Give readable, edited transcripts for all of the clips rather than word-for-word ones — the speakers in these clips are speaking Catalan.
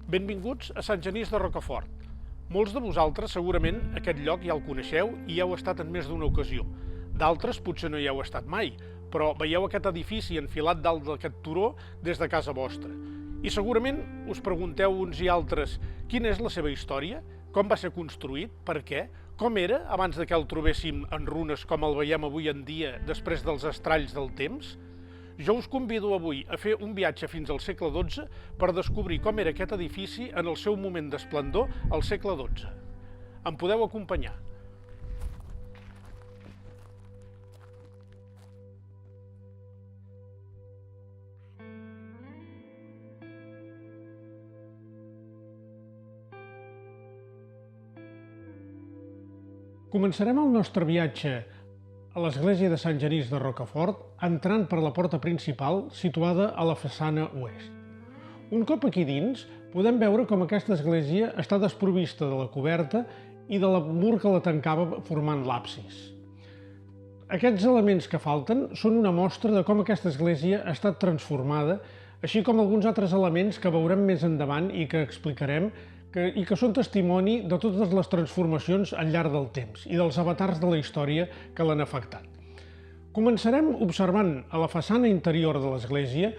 Benvinguts a Sant Genís de Rocafort. Molts de vosaltres segurament aquest lloc ja el coneixeu i hi heu estat en més d'una ocasió. D'altres potser no hi heu estat mai, però veieu aquest edifici enfilat dalt d'aquest turó des de casa vostra. I segurament us pregunteu uns i altres quina és la seva història, com va ser construït, per què, com era abans de que el trobéssim en runes com el veiem avui en dia després dels estralls del temps. Jo us convido avui a fer un viatge fins al segle XII per descobrir com era aquest edifici en el seu moment d'esplendor al segle XII. Em podeu acompanyar. Començarem el nostre viatge a l'església de Sant Genís de Rocafort, entrant per la porta principal situada a la façana oest. Un cop aquí dins, podem veure com aquesta església està desprovista de la coberta i de la mur que la tancava formant l'absis. Aquests elements que falten són una mostra de com aquesta església ha estat transformada, així com alguns altres elements que veurem més endavant i que explicarem i que són testimoni de totes les transformacions al llarg del temps i dels avatars de la història que l'han afectat. Començarem observant a la façana interior de l'església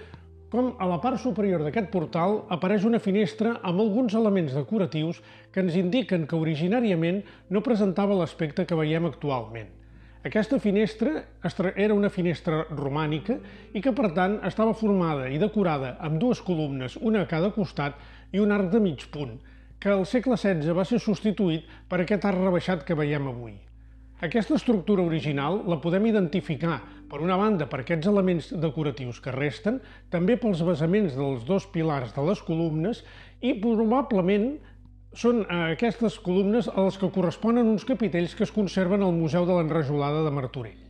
com a la part superior d'aquest portal apareix una finestra amb alguns elements decoratius que ens indiquen que originàriament no presentava l'aspecte que veiem actualment. Aquesta finestra era una finestra romànica i que, per tant, estava formada i decorada amb dues columnes, una a cada costat, i un arc de mig punt, que al segle XVI va ser substituït per aquest arc rebaixat que veiem avui. Aquesta estructura original la podem identificar, per una banda, per aquests elements decoratius que resten, també pels basaments dels dos pilars de les columnes i probablement són aquestes columnes a les que corresponen uns capitells que es conserven al Museu de l'Enrajolada de Martorell.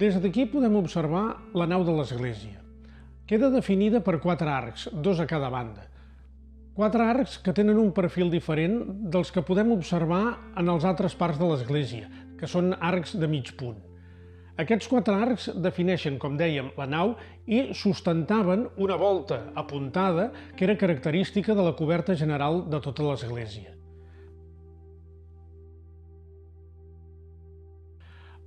Des d'aquí podem observar la nau de l'església. Queda definida per 4 arcs, 2 a cada banda. 4 arcs que tenen un perfil diferent dels que podem observar en les altres parts de l'església, que són arcs de mig punt. Aquests 4 arcs defineixen, com dèiem, la nau i sustentaven una volta apuntada que era característica de la coberta general de tota l'església.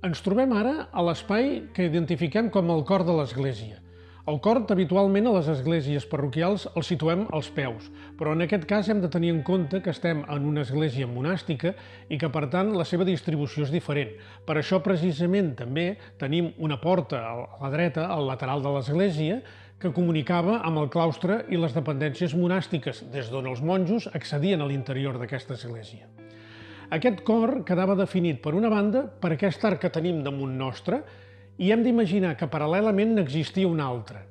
Ens trobem ara a l'espai que identifiquem com el cor de l'església. El cor, habitualment, a les esglésies parroquials el situem als peus, però en aquest cas hem de tenir en compte que estem en una església monàstica i que, per tant, la seva distribució és diferent. Per això, precisament, també tenim una porta a la dreta, al lateral de l'església, que comunicava amb el claustre i les dependències monàstiques, des d'on els monjos accedien a l'interior d'aquesta església. Aquest cor quedava definit, per una banda, per aquest arc que tenim damunt nostre, i hem d'imaginar que paral·lelament n'existia un altre.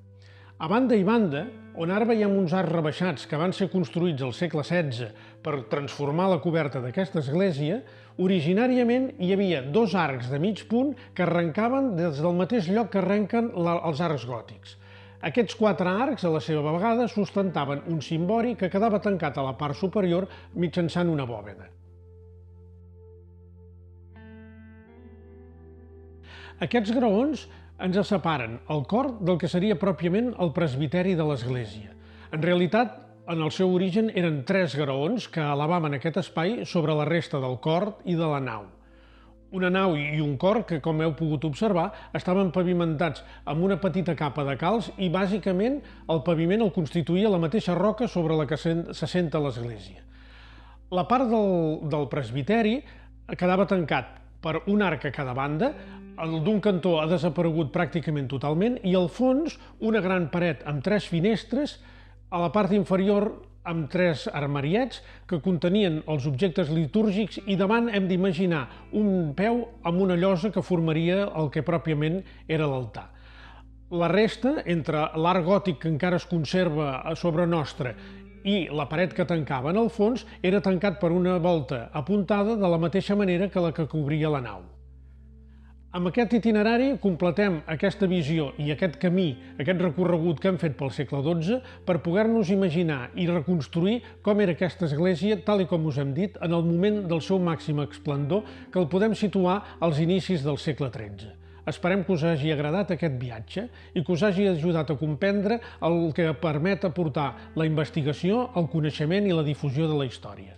A banda i banda, on ara veiem uns arcs rebaixats que van ser construïts al segle XVI per transformar la coberta d'aquesta església, originàriament hi havia 2 arcs de mig punt que arrencaven des del mateix lloc que arrenquen els arcs gòtics. Aquests 4 arcs, a la seva vegada, sustentaven un cimbori que quedava tancat a la part superior mitjançant una bòveda. Aquests graons ens separen el cor del que seria pròpiament el presbiteri de l'església. En realitat, en el seu origen eren 3 graons que elevaven aquest espai sobre la resta del cor i de la nau. Una nau i un cor que, com heu pogut observar, estaven pavimentats amb una petita capa de calç i, bàsicament, el paviment el constituïa la mateixa roca sobre la que s'assenta l'església. La part del presbiteri quedava tancat per un arc a cada banda, el d'un cantó ha desaparegut pràcticament totalment i al fons una gran paret amb 3 finestres, a la part inferior amb 3 armariets que contenien els objectes litúrgics i davant hem d'imaginar un peu amb una llosa que formaria el que pròpiament era l'altar. La resta, entre l'arc gòtic que encara es conserva a sobre nostre i la paret que tancava en el fons, era tancat per una volta apuntada de la mateixa manera que la que cobria la nau. Amb aquest itinerari completem aquesta visió i aquest camí, aquest recorregut que hem fet pel segle XII per poder-nos imaginar i reconstruir com era aquesta església, tal com us hem dit, en el moment del seu màxim esplendor, que el podem situar als inicis del segle XIII. Esperem que us hagi agradat aquest viatge i que us hagi ajudat a comprendre el que permet aportar la investigació, el coneixement i la difusió de la història.